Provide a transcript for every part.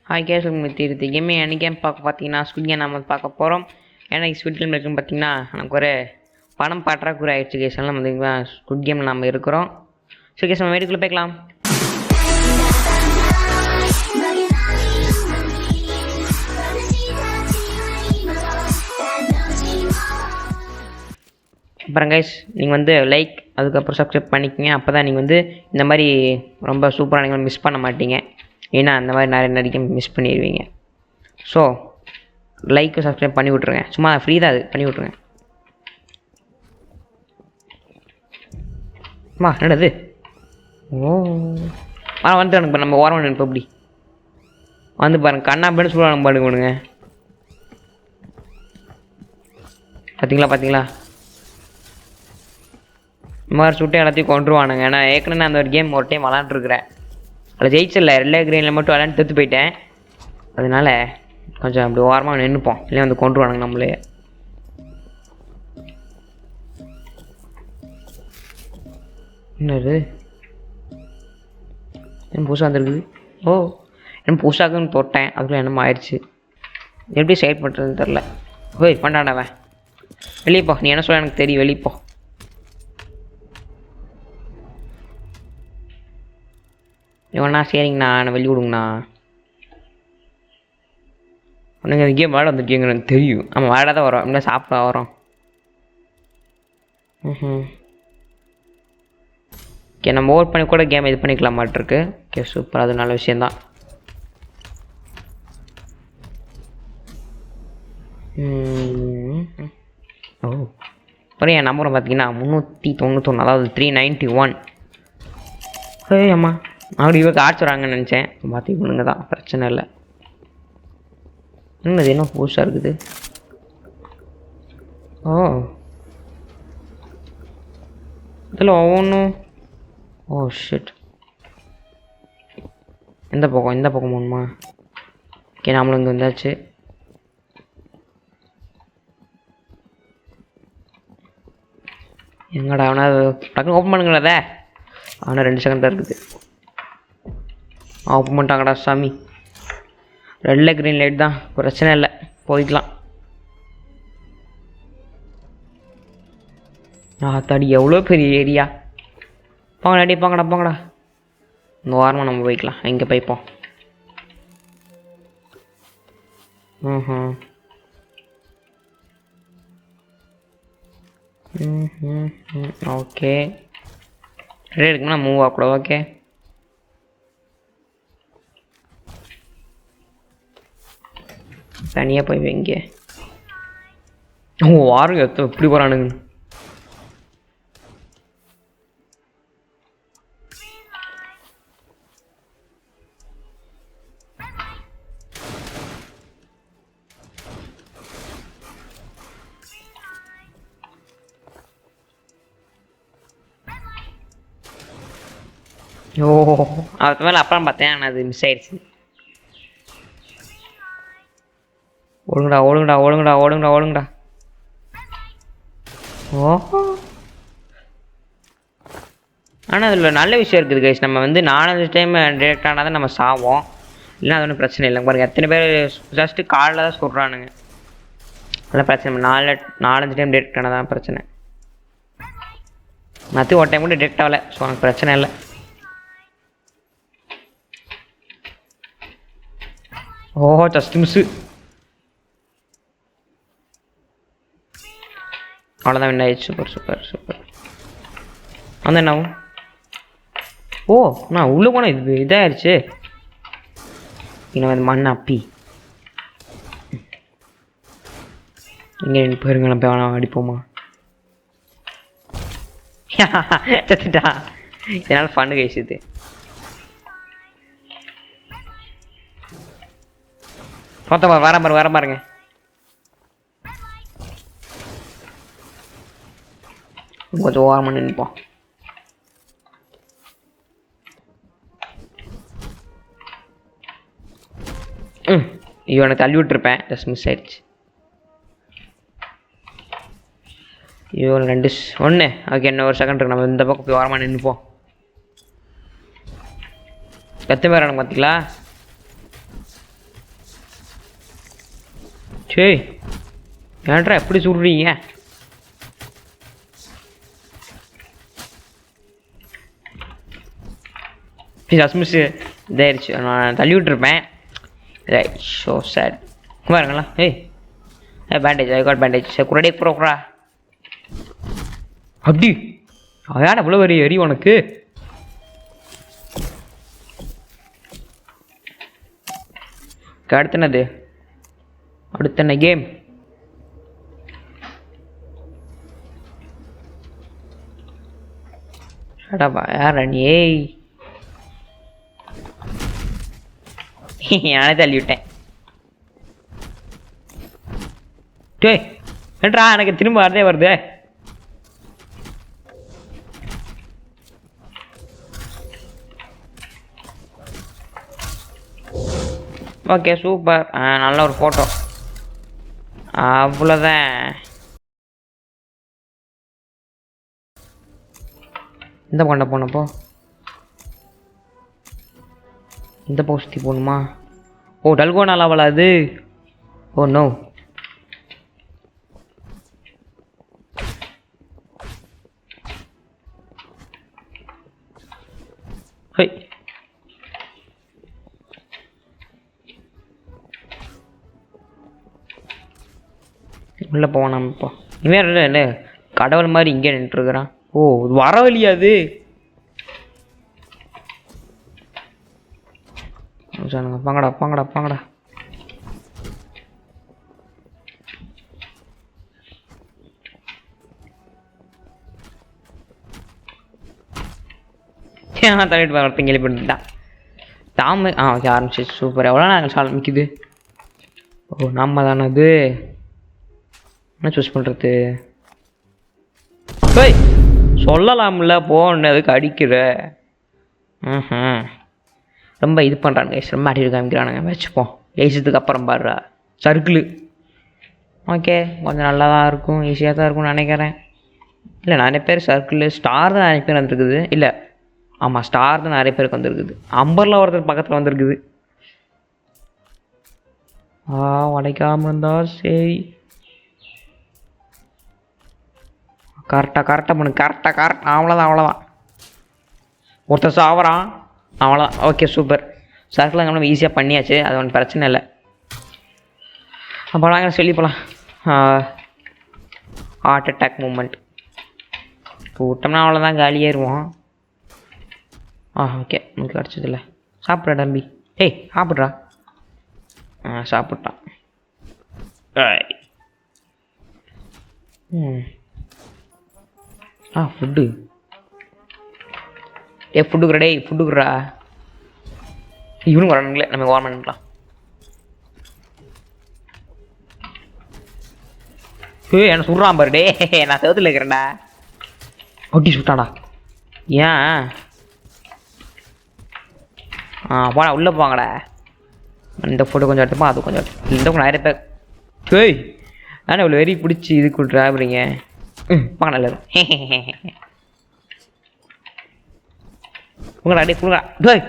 Hi guys உங்களுக்கு தெரியுது கேமே அன்றைக்கி கேம் பார்த்தீங்கன்னா ஸ்குட் கேம் நம்ம பார்க்க போகிறோம். ஏன்னா ஸ்குட் கேம் இருக்குன்னு பார்த்தீங்கன்னா நமக்கு ஒரு பணம் பற்றாக்குறை ஆயிடுச்சு கேஸ். எல்லாம் பார்த்தீங்கன்னா ஸ்குட் கேமில் நம்ம இருக்கிறோம். ஸோ கேஸ் நம்ம வீட்டுக்குள்ளே போய்க்கலாம். அப்புறம் கைஸ் நீங்கள் வந்து லைக் அதுக்கப்புறம் சப்ஸ்கிரைப் பண்ணிக்கோங்க. அப்போ தான் நீங்கள் வந்து இந்த மாதிரி ரொம்ப சூப்பராக நீங்கள் மிஸ் பண்ண மாட்டீங்க. ஏன்னா அந்த மாதிரி நிறைய மிஸ் பண்ணிடுவீங்க. ஸோ லைக்கு சப்ஸ்கிரைப் பண்ணி விட்ருங்க. சும்மா ஃப்ரீ தான் அது, பண்ணி விட்ருங்க. அம்மா என்னது? ஓ வந்துட்டு எனக்கு நம்ம ஓரம் நினைப்போம். அப்படி வந்து பாருங்க, கண்ணா பேன்னு சொல்லுவாங்க பாடுங்க ஒன்றுங்க. பார்த்தீங்களா இந்த மாதிரி சுட்டு எல்லாத்தையும் கொண்டுருவானுங்க. ஏன்னா ஏற்கனவே அந்த ஒரு கேம் ஒரு டைம் விளாண்டுருக்குறேன். அதில் ஜெயிச்சிடல, ரெல்லே கிரீனில் மட்டும் விளாண்டு தத்து போயிட்டேன். அதனால கொஞ்சம் அப்படி ஓரமாக நின்றுப்போம், இல்லையா வந்து கொண்டுருவானுங்க நம்மளே. என்னது என்ன புதுசாக வந்துருக்குது? ஓ என்ன புதுசாக்குன்னு தொட்டேன், அதுக்குள்ளே என்னமோ ஆயிடுச்சு. எப்படி சைட் பண்ணுறதுன்னு தெரில. ஓய் பண்ணாடவன் வெளியப்போ, நீ என்ன சொல்ல எனக்கு தெரியும், வெளியப்போ. இவனா சரிங்கண்ணா, என்னை வெளியே விடுங்கண்ணா. உனக்கு அந்த கேம் விளாட வந்துருக்கீங்க எனக்கு தெரியும். ஆமாம் விளாட தான் வரோம், இல்லை சாப்பிட வரோம். ஓகே நம்ம ஓவர் பண்ணி கூட கேம் இது பண்ணிக்கலாம் மாட்டிருக்கு. ஓகே சூப்பர், அது நல்ல விஷயந்தான். ஓ அப்புறம் என் நம்பரை பார்த்தீங்கன்னா 391, அதாவது 391. ஏய் அம்மா அப்படி இவருக்கு ஆச்சுறாங்கன்னு நினச்சேன். பார்த்திங்க தான், பிரச்சனை இல்லை. என்னது என்ன புதுசாக இருக்குது? ஓ இதில் ஒவ்வொன்றும். ஓ ஷிட், இந்த பக்கம் போகணுமா? ஓகே நம்மளும் இங்கே வந்தாச்சு. எங்கடா அவனா டக்குன்னு ஓப்பன் பண்ணுங்களே. அவனா 2 செகண்ட் தான் இருக்குது. ஓப்பன் பண்ணிட்டாங்கடா சாமி. ரெட்டில் க்ரீன் லைட் தான், பிரச்சனை இல்லை, போய்க்கலாம். தடி எவ்வளோ பெரிய ஏரியா. போங்கடா இந்த வாரமாக நம்ம போய்க்கலாம். எங்கே போய்ப்போம்? ஓகே ரெடி இருக்குன்னா மூவ் ஆகக்கூட. ஓகே தனியாக போய் வைங்க. வாரம் எப்படி போகிறானுங்க? ஓ அதுக்கு மேலே அப்புறம் பார்த்தேன், ஆனால் அது மிஸ் ஆயிடுச்சு. ஒழுங்குடா. ஓஹோ ஆனால் அதில் நல்ல விஷயம் இருக்குது கைஸ். நம்ம வந்து 4 டைம் டிரெக்ட் ஆனால் தான் நம்ம சாவோம், இல்லைன்னா அது ஒன்றும் பிரச்சனை இல்லை. பாருங்கள் எத்தனை பேர் ஜஸ்ட்டு காலில் தான் சொல்கிறானுங்க. அதெல்லாம் பிரச்சனை 4-5 டைம் டிரெக்ட் ஆனால் தான் பிரச்சனை. மற்ற ஒரு டைம் கூட டிரெக்ட் ஆகலை, ஸோ எனக்கு பிரச்சனை இல்லை. ஓஹோ ஜஸ்ட் மிஸ்ஸு. அவ்வளோதான் வின் ஆயிடுச்சு. சூப்பர் வந்து என்ன ஆகும்? ஓ நான் உள்ளே போனால் இது இதாகிடுச்சு. இன்னும் வந்து மண் அப்பி இங்கே போயிருங்க, நம்ம வேணாம் அடிப்போமா? சத்துட்டா, இதனால் ஃபண்டு கழிச்சுது. வர பாருங்க. கொஞ்சம் ஓரமாக நினைப்போம். இவனை தள்ளி விட்டுருப்பேன், ஜஸ்ட் மிஸ் ஆயிடுச்சு. இவன் 2-1. ஓகே இன்னும் ஒரு செகண்ட் இருக்கு, நம்ம இந்த பக்கம் போய் ஓரமாக நின்றுப்போம். கத்து பேர் எனக்கு பார்த்தீங்களா? சரி ஏன்டா எப்படி சொல்கிறீங்க? அஸ்மிஸ் இதாயிருச்சு, நான் தள்ளி விட்டுருப்பேன். ரைட் ஷோ சேட் பாருங்களா. ஏய் பேண்டேஜ், ஐ காட் பேண்டேஜ். குரடே குறா அப்படி அதான் இவ்வளோ வரி எரி உனக்கு. அடுத்தனது அடுத்தன கேம். ஷடப்பா யார் நீ? ஏய் நானே தள்ளி விட்டேன். டேய் ஏன்றா எனக்கு திரும்ப வரதே வருது. ஓகே சூப்பர், நல்ல ஒரு ஃபோட்டோ. அவ்வளோதான். இந்த கொண்ட போனப்போ இந்த பக்கம் சுற்றி போகணுமா? ஓ டல்கோனா லெவல் அது. Oh no. ஹை உள்ளே போவோம் இப்போ. இவன் என்ன கடவுள் மாதிரி இங்கே நின்றுருக்குறான். ஓ வர வழியா அது? பாங்கடா பாங்கடா பாங்கடா. தள்ளிட்டு ஒருத்தன் கேள்வி பண்ணிட்டான். தாம ஓகே ஆரம்பிச்சு. சூப்பர். எவ்வளோ நாங்கள் ஆரம்பிக்குது. ஓ நம்ம தானே அது. என்ன சூஸ் பண்ணுறது? போய் சொல்லலாம்ல போனதுக்கு அடிக்கிற. ரொம்ப இது பண்ணுறானுங்க கைஸ், ரொம்ப அடி காமிக்கிறானுங்க. வச்சுப்போம் ஜெயிச்சதுக்கு அப்புறம் பாடுறா சர்க்கிள். ஓகே கொஞ்சம் நல்லா தான் இருக்கும், ஈஸியாக தான் இருக்கும்னு நினைக்கிறேன். இல்லை நிறைய பேர் சர்க்கிள் ஸ்டார் தான் நிறைய பேர் வந்துருக்குது. இல்லை ஆமாம் ஸ்டார் தான் நிறைய பேருக்கு வந்துருக்குது. அம்பரில் ஒருத்தர் பக்கத்தில் வந்துருக்குது. உடைக்காமல் இருந்தா சரி. கரெக்டாக பண்ணு, கரெக்டாக அவ்வளோதான். ஒருத்தர் சாவறான் அவ்வளோதான். Okay super. சர்க்கிள் நம்ம ஈஸியாக பண்ணியாச்சு, அது ஒன்றும் பிரச்சனை இல்லை. அப்போ நாங்கள் சொல்லி போகலாம். ஹார்ட் அட்டாக் மூமெண்ட் கூட்டம்னா அவ்வளோதான், காலியேறுவோம். ஓகே நமக்கு கிடச்சதில்ல. சாப்பிட்றா தம்பி. ஏய் சாப்பிட்றா. சாப்பிட்டான். ஃபுட்டு. ஃபுட்டுக்குறா. டேய் ஃபுட்டுக்குறா. இவனும் வரணுங்களே, நம்ம வார்ம் பண்ணிக்கலாம். என்ன சுடுறான் பாரு. டே நான் செவத்தில் இருக்கிறேன்டா. ஒட்டி சுட்டாடா. ஏன் போடா உள்ளே போவாங்கடா. இந்த ஃபோட்டோ கொஞ்சம் எடுத்துப்பா, அது கொஞ்சம் எடுத்து. இந்த நிறைய பேர் ஏய் ஆனால் இவ்வளோ வெறி பிடிச்சி இது கொடுறாங்க. வாங்க நல்லது. உங்களா அடி கொடுங்க. டேய்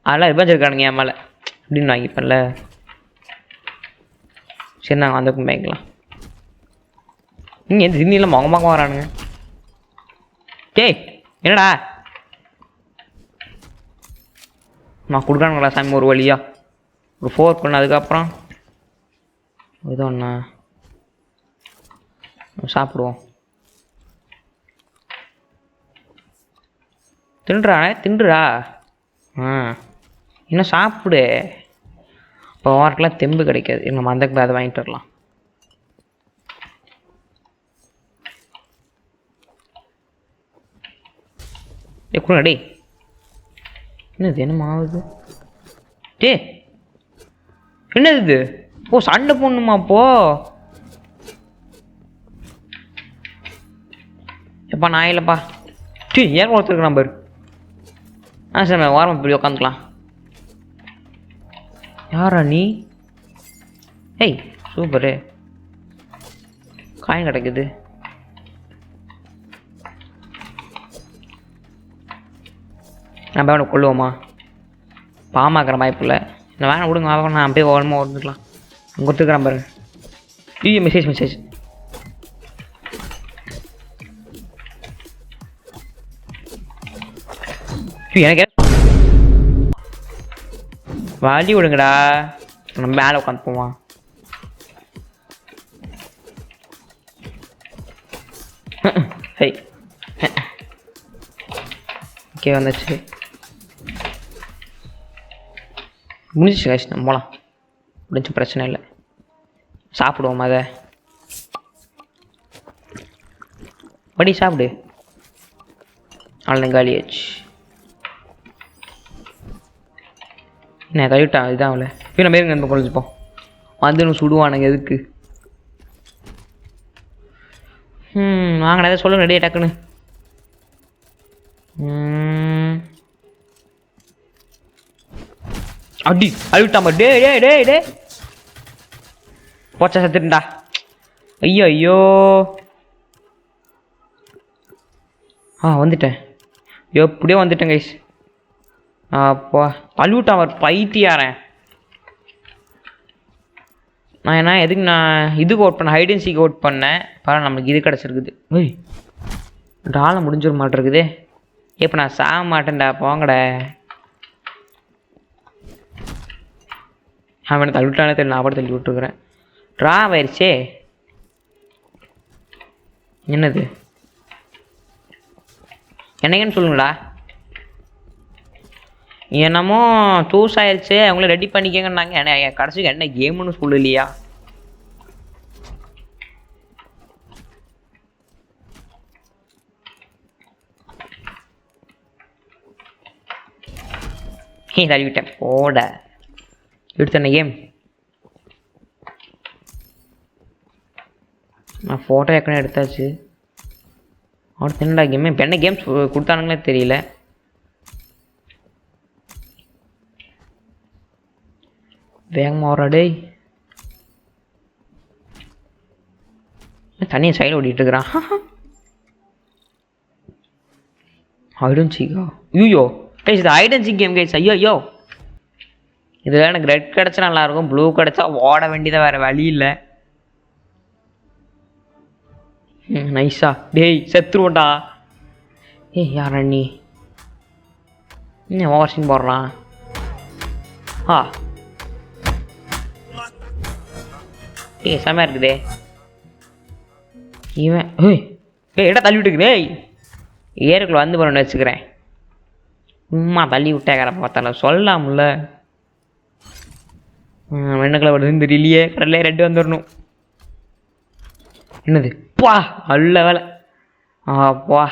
அதெல்லாம் ரிவெஞ்ச் இருக்கானுங்க என் மேலே அப்படின்னு வாங்கிப்பேன்ல. சரி நாங்கள் அந்த வாங்கிக்கலாம். நீங்கள் எந்த திடீர்னு மொகமாக வரானுங்க. டேய் என்னடா நான் கொடுக்கானுங்களா சாமி ஒரு வழியா? ஒரு 4 பண்ண அதுக்கப்புறம் இது ஒன்றா சாப்பிடுவோம். தின்றுடா. இன்னும் சாப்பிடு. இப்போ ஓரக்கெல்லாம் தெம்பு கிடைக்காது. நம்ம அந்த அதை வாங்கிட்டு வரலாம். கொடுங்க. டே என்னது என்ன ஆகுது? டே என்னது இது? ஓ சண்டை போடணுமா அப்போ? எப்பா நான் இல்லைப்பா. டீ ஏன் ஒருத்தருக்கு நம்பர். சரி நான் வாரம் இப்படி உட்காந்துக்கலாம். யாரா நீ? ஏய் சூப்பரு காயின் கிடைக்குது. நம்ம வேணும் கொள்ளுவோமா? பாமாக்கிற வாய்ப்பு இல்லை. நான் வேணாம் விடுங்க. நான் அப்படியே ஓரமாக ஓடுந்துக்கலாம். கொடுத்துக்கிறேன் பாருங்க. ஐயோ மெசேஜ் எனக்கு வழி விடுங்கடா. நம்ம மேலே உட்காந்து போவான். ஹை ஓகே வந்துச்சு. முடிஞ்சிச்சு காய்ச்சி நம்ம போகலாம். முடிஞ்சு பிரச்சனை இல்லை. சாப்பிடுவோம் அதை படி சாப்பிடு. அவ்வளோ காலியாச்சு. என்ன கழிவிட்டா இதுதான் அவளை இப்போ நம்ம இருங்க குறைஞ்சிப்போம். வந்து சுடுவானுங்க எதுக்கு? வாங்கடா எதாவது சொல்லுங்க ரெடியா டக்குன்னு. அடி அழுவிட்டாம்பா. டே டே டே டே போச்சா செத்துட்டா. ஐயோ வந்துட்டேன். எப்படியோ வந்துட்டேன் கைஸ். அப்பா தள்ளிவிட்டான் அவர் பைத்தியாரன். நான் என்ன எதுக்கு நான் இதுக்கு ஓட் பண்ணேன், ஹைட் அண்ட் சீக் ஓட் பண்ணேன். பரவாயில்ல நம்மளுக்கு இது கிடச்சிருக்குது. ஏய் டாலை முடிஞ்சிட மாட்டேருக்குது. இப்போ நான் சாக மாட்டேன்டா போங்கடா. அவனை தள்ளிவிட்டானே தெரியல. நான் கூட தள்ளி விட்டுருக்குறேன். ட்ரா ஆயிடுச்சே. என்னது என்னங்கன்னு சொல்லுங்களா. என்னமோ சூஸ் ஆயிடுச்சு அவங்கள ரெடி பண்ணிக்கங்கன்னாங்க. என்ன கடைசிக்கு என்ன கேமுன்னு சொல்லலையா? தள்ளிவிட்டேன் போட. எடுத்தன கேம் நான் ஃபோட்டோ ஏற்கனவே எடுத்தாச்சு. அடுத்து என்னடா கேம்? இப்போ என்ன கேம்ஸ் கொடுத்தானுங்களே தெரியல. வேகமாக வராடே. தனியாக சைடில் ஓடிட்டுருக்குறான். ஹைடன் சீக்கா? ஐயோ கைஸ் இது ஹைடன் சீக் கேம் கைஸ். ஐயோ இதில் எனக்கு ரெட் கிடச்சா நல்லாயிருக்கும். ப்ளூ கிடச்சா ஓட வேண்டியதாக வேறு வழி இல்லை. நைஸா டேய் செத்துருவோண்டா. யார் அண்ணி இன்னும் ஓவர் சீன் போடுறான். செம்மையாக இருக்குதே இவன். இடம் தள்ளி விட்டுக்குதே. ஏருக்குள்ள வந்து போறேன்னு வச்சுக்கிறேன். சும்மா தள்ளி விட்டேக்கிற பார்த்தால சொல்லலாம்ல. வெண்ணக்கில் வருதுன்னு தெரியலையே. கடல்ல ரெண்டு வந்துடணும். என்னது பா நல்ல வேலை. அப்பா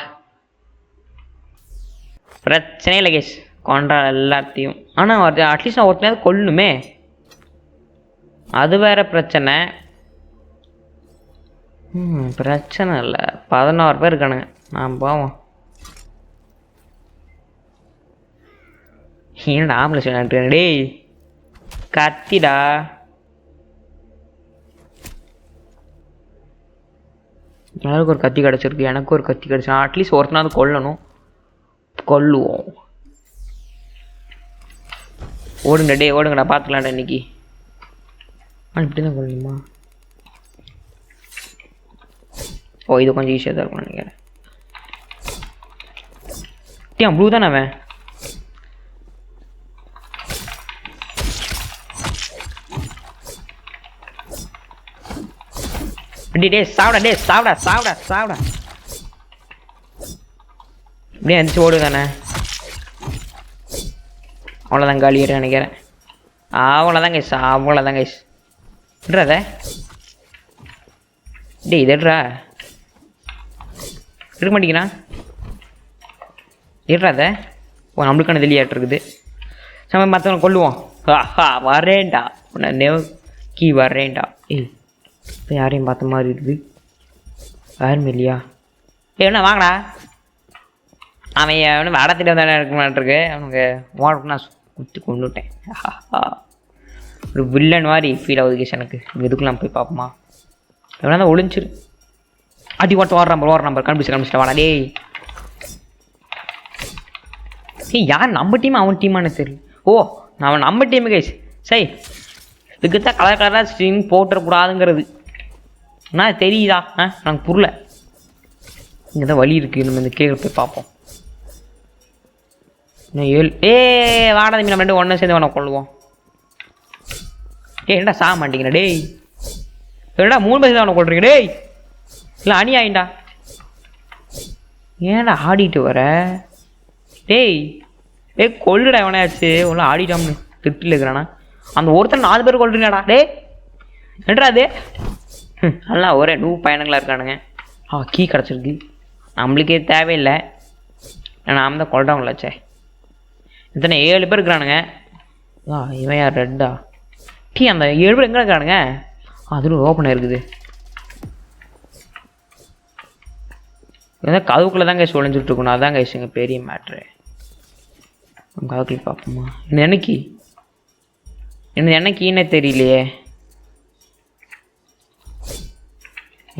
பிரச்சனை இல்லை கேஸ். கொண்டா எல்லாத்தையும். ஆனால் அட்லீஸ்ட் நான் ஒருத்தனையாவது கொல்லணுமே. அது வேற பிரச்சனை. பிரச்சனை இல்லை. 16 பேர் இருக்கானுங்க. நான் போவோம். என்னடா ஆம்பளை சொன்ன டேய் கத்திடா. எல்லாருக்கும் ஒரு கத்தி கிடச்சிருக்கு. எனக்கு ஒரு கத்தி கிடச்சா அட்லீஸ்ட் ஒருத்தனாவது கொல்லணும். கொல்லுவோம். ஓடுங்க டே ஓடுங்கடா. பார்த்துக்கலாம்டா இன்னைக்கு. இப்படி தான் கொள்ளணுமா? இது கொஞ்சம் ஈஸியாக தான் இருக்கும் நினைக்கிறேன். ப்ளூ தானே அவன்? டே சாப்பிடா. இப்படியே எந்திரிச்சு ஓடு தானே. அவ்வளோதான் காலியாட்டு நினைக்கிறேன். அவ்வளோதான் கைஸ். விட்றாத டே இதா இருக்க மாட்டேங்கிறான். இருறாத. நம்மளுக்கான வெளியாட்டு இருக்குது. நம்ம மற்றவங்க கொள்ளுவோம். வரேன்டா நெக்கி வரேன்டா. இப்போ யாரையும் பார்த்த மாதிரி இருக்குது. யாருமே இல்லையா? என்ன வாங்கடா. அவன் அவனு வடத்திட்டு வந்தானே இருக்க மாட்டிருக்கு. அவனுக்கு ஓடக்கு நான் குத்தி கொண்டுட்டேன். ஒரு வில்லன் மாதிரி ஃபீல் ஆகுது கேஸ் எனக்கு. எதுக்குலாம் போய் பார்ப்போமா? எவ்வளோ தான் ஒளிஞ்சிரு. அடி ஓட்ட ஓடுற நம்பர் கண்டுபிடிச்சிட்டு வாடா டேய். யார் நம்ம டீம் அவன் டீமானு தெரியல. அவன் நம்ம டீமு கைஸ். சரி இதுக்கு தான் கலர் கலராக ஸ்ட்ரீம் போட்டுறக்கூடாதுங்கிறது. நான் தெரியுதா எனக்கு புரியல. இங்கே தான் வழி இருக்குது, நம்ம இந்த கேள்வி போய் பார்ப்போம். இன்னும் 7 வாடா தம்பி, நம்ம 2 ஒன்றா சேர்ந்து வேணா கொள்ளுவோம். என்னடா சாக மாட்டேங்கிறா டேய், என்னடா 3 பேர் தான் அவனை கொள்றீங்க டேய், இல்லை அணி ஆயிண்டா. ஏன்டா ஆடிட்டு வர டேய்? கொல்லுடா எவனாச்சு, ஒன்றும் ஆடிட்டோம்னு திருப்தியில் இருக்கிறானா? அந்த ஒருத்தர் 4 பேர் கொள்றீங்கடா டேய், என்னடா அது? நல்லா ஒரே பயணங்களாக இருக்கானுங்க. கீ கிடச்சிருக்கு, நம்மளுக்கே தேவையில்லை, நாம் தான் கொள்றவங்களாச்சே. இத்தனை 7 பேர் இருக்கிறானுங்க. இவன் யார் ரெட்டா? அந்த 7 பேர் எங்கே இருக்கானுங்க? அதில் ஓப்பனாக இருக்குது. ஏதாவது கதவுக்குள்ளே தான் கைஸ் ஒழிஞ்சிட்டு இருக்கணும், அதான் கைஸ் எங்கள் பெரிய மேட்ரு. கதவுக்குள்ளே பார்ப்போமா? என்னைக்கு என்னைக்குன்னே தெரியலையே.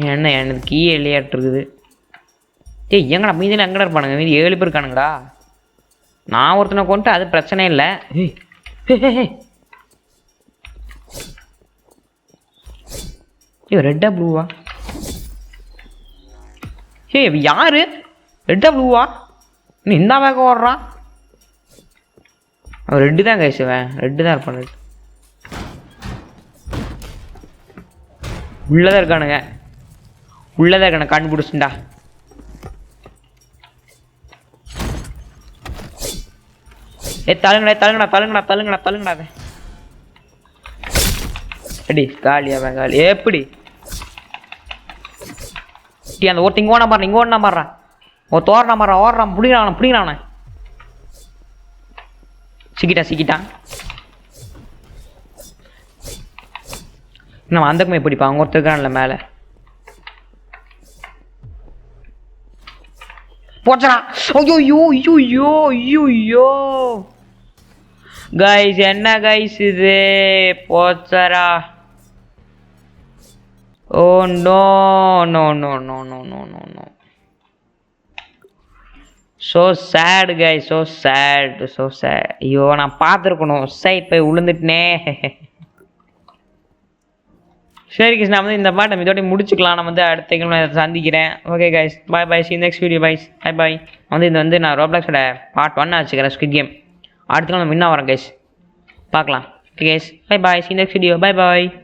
எனக்கு கீ இல்லையாட்டு இருக்குது. எங்கடா மீதியில் எங்கடா இருப்பானுங்க? மீதி 7 பேர் இருக்கானுங்கடா. நான் ஒருத்தனை கொண்டு அது பிரச்சனை இல்லை. ரெட்டா ப்ளூவா? யாரு ரெட்டா ப்ளூவா? இன்னும் இந்த வேகம் ஓடுறான். அவன் ரெட்டு தான் கைசுவேன், ரெட்டு தான் இருப்பானு. உள்ளதான் இருக்கானுங்க, உள்ளதான் இருக்கானு கண்டுபிடிச்சுண்டா. தழுங்கடா தழுங்கடா தழுங்கடா தழுங்கடா தழுங்கடா. அடி காலியாவேன் காலி. எப்படி அந்த ஒருத்தர் இங்கே ஓட மாறான், இங்கே ஓடனா மாறான், ஒரு தோரணா மாறான், ஓடுறான், பிடிக்கிறான் பிடிக்கிறான். சிக்கிட்டான். நம்ம அந்தக்குமே பிடிப்பான், அவங்க ஒருத்தர் இருக்கான்ல மேலே. போச்சா? ஐயோ கைஸ், என்ன கைஸ் இது? போச்சரா. Oh no no no no no no no no. So sad guys, so sad. ஐயோ நான் பார்த்துருக்கணும், போய் விழுந்துட்டனே. சரி கைஸ், நான் வந்து இந்த பாட்டை இதோட முடிச்சுக்கலாம். நான் வந்து அடுத்த சந்திக்கிறேன். Okay guys, bye bye, see you next video guys, bye bye. இது வந்து நான் ரோப்ளாக்ஸோட பார்ட் 1 வச்சுக்கிறேன், ஸ்குவிட் கேம். அடுத்த நாள் முன்ன வரேன் கைஸ், பார்க்கலாம். Okay guys, bye bye, see you next video, bye bye.